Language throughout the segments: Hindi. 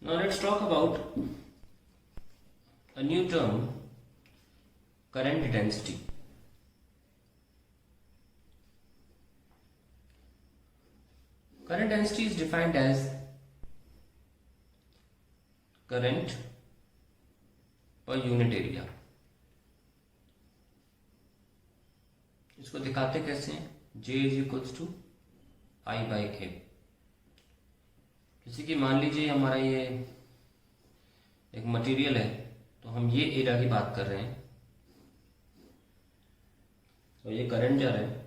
Now let's talk about a new term, current density. Current density is defined as current per unit area. इसको दिखाते कैसे हैं? J is equals to I by A. जैसे कि मान लीजिए हमारा ये एक मटेरियल है, तो हम ये एरिया की बात कर रहे हैं, तो ये करंट जा रहा है.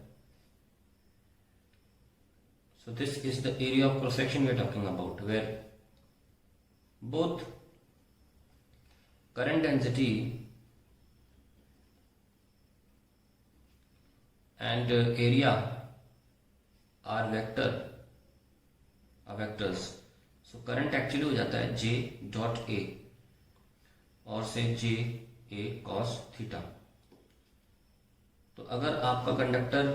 So this is the area of cross section we are talking about, where both current density and area are vectors. So current actually हो जाता है J डॉट A और से J A cos थीटा. तो अगर आपका कंडक्टर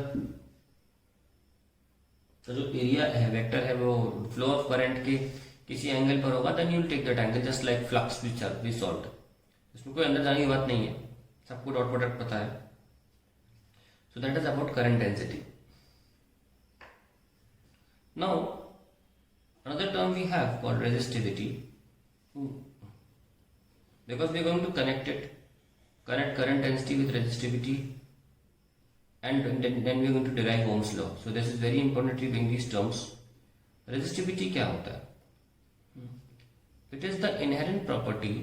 का जो एरिया है, वेक्टर है, वो फ्लो ऑफ करंट के किसी एंगल पर होगा, then you will take that angle just like flux we solved. इसमें कोई अंदर जाने की बात नहीं है, सबको डॉट प्रोडक्ट पता है. So that is about current density. Now another term we have called resistivity, because we are going to connect current density with resistivity, and then we are going to derive Ohm's law. So this is very important to bring these terms. Resistivity क्या होता है? It is the inherent property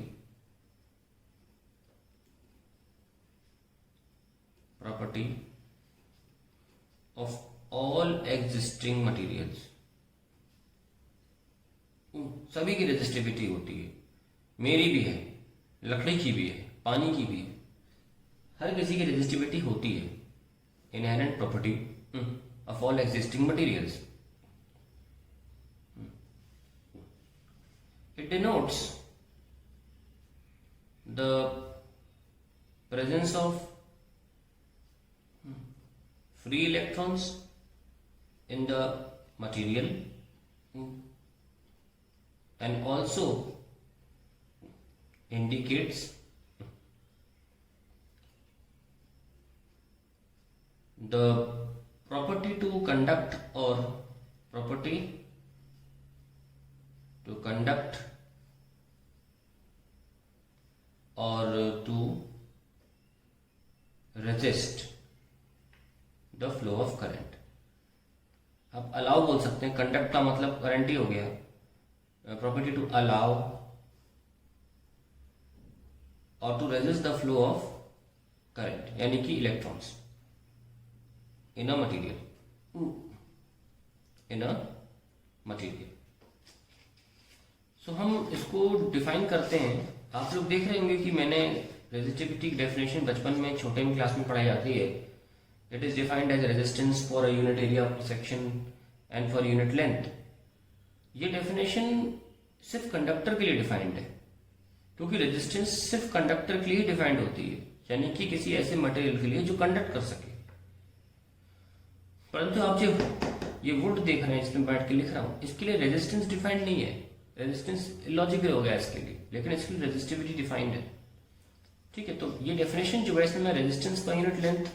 of all existing materials. सभी की रेजिस्टिविटी होती है, मेरी भी है, लकड़ी की भी है, पानी की भी है, हर किसी की रेजिस्टिविटी होती है. Inherent property of all existing materials. It denotes the presence of free electrons in the material, and also indicates the property to conduct or property to conduct or to resist the flow of current. आप अलाउ बोल सकते हैं, कंडक्ट का मतलब करंट ही हो गया. प्रॉपर्टी टू अलाउ और to resist the flow of current, यानी कि इलेक्ट्रॉन्स इन अ मटेरियल. सो हम इसको डिफाइन करते हैं. आप लोग देख रहे होंगे कि मैंने रेजिस्टिविटी की डेफिनेशन बचपन में छोटे में क्लास में पढ़ाई जाती है. It is defined as resistance for a unit area of section and for unit length. ये डेफिनेशन सिर्फ कंडक्टर के लिए डिफाइंड है, क्योंकि रेजिस्टेंस सिर्फ कंडक्टर के लिए डिफाइंड होती है, यानी कि किसी ऐसे मटेरियल के लिए जो कंडक्ट कर सके. परंतु आप जो ये वुड देख रहे हैं, इसमें बैठ के लिख रहा हूं, इसके लिए रेजिस्टेंस डिफाइंड नहीं है. रेजिस्टेंस इलॉजिकल हो गया इसके लिए, लेकिन इसकी रेजिस्टिविटी डिफाइंड है. ठीक है, तो ये डेफिनेशन जो है, इसमें मैं रेजिस्टेंस पर यूनिट लेंथ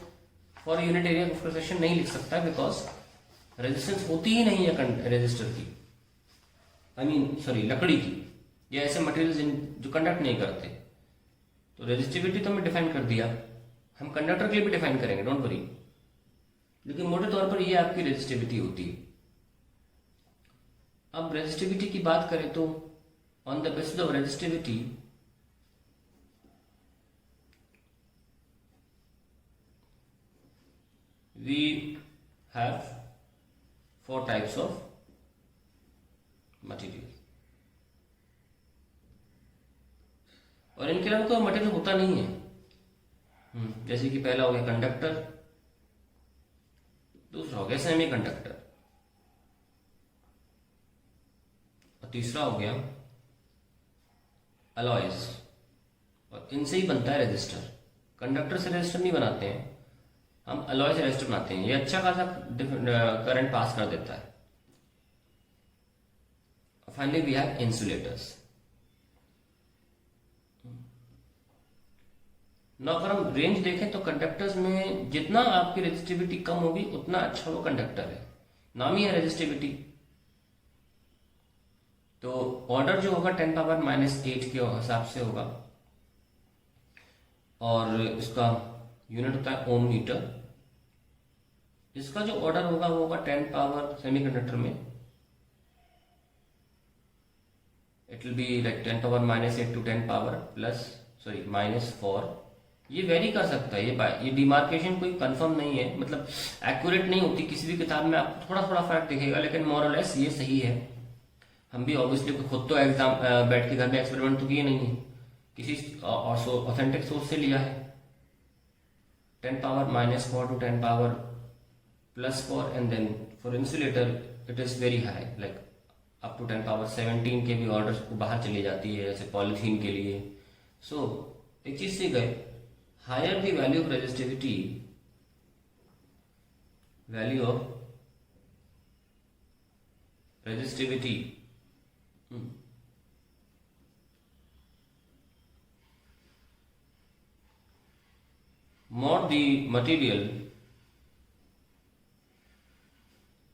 और यूनिट एरिया ऑफ सेक्शन नहीं लिख सकता, बिकॉज रेजिस्टेंस होती ही नहीं है रेजिस्टर की, लकड़ी की, या ऐसे मटेरियल जो कंडक्ट नहीं करते. तो रेजिस्टिविटी तो मैं डिफाइन कर दिया, हम कंडक्टर के लिए भी डिफाइन करेंगे, डोंट वरी. लेकिन मोटे तौर पर ये आपकी रेजिस्टिविटी होती है. अब रेजिस्टिविटी की बात करें तो on the basis of resistivity we have 4 types of material. और इनके अलावा कोई मटेरियल होता नहीं है. जैसे कि पहला हो गया कंडक्टर, दूसरा हो गया सेमी कंडक्टर, और तीसरा हो गया अलॉयज. और इनसे ही बनता है रेजिस्टर. कंडक्टर से रेजिस्टर नहीं बनाते हैं, हम अलॉय से रेजिस्टर बनाते हैं. ये अच्छा खासा करंट पास कर देता है. Finally we have insulators. ना अगर हम रेंज देखें तो कंडक्टर्स में जितना आपकी रेजिस्टिविटी कम होगी उतना अच्छा वो कंडक्टर है, नाम ही है रेजिस्टिविटी। तो ऑर्डर जो होगा 10⁻⁻8 के हिसाब से होगा, और इसका यूनिट होता है ओम मीटर। इसका जो ऑर्डर होगा वो होगा 10 पावर, सेमीकंडक्टर में it will be like 10⁻⁸ to 10 power -4। ये वेरी कर सकता है, ये डिमार्केशन कोई कंफर्म नहीं है, मतलब एक्यूरेट नहीं होती, किसी भी किताब में आपको थोड़ा थोड़ा फर्क दिखेगा, लेकिन मोरलेस ये सही है। हम भी ऑब्वियसली खुद तो एग्जाम बैठ के घर में एक्सपेरिमेंट तो किए नहीं है, किसी ऑथेंटिक सोर्स से लिया है। 10⁻⁻4 to 10 power +4, and then for insulator it is very high, like up to 10⁻17 के भी ऑर्डर्स को बाहर चली जाती है, जैसे पॉलिथीन के लिए। सो एक चीज से गए, higher the value of resistivity, more the material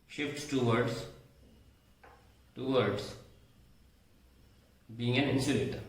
shifts towards being an insulator.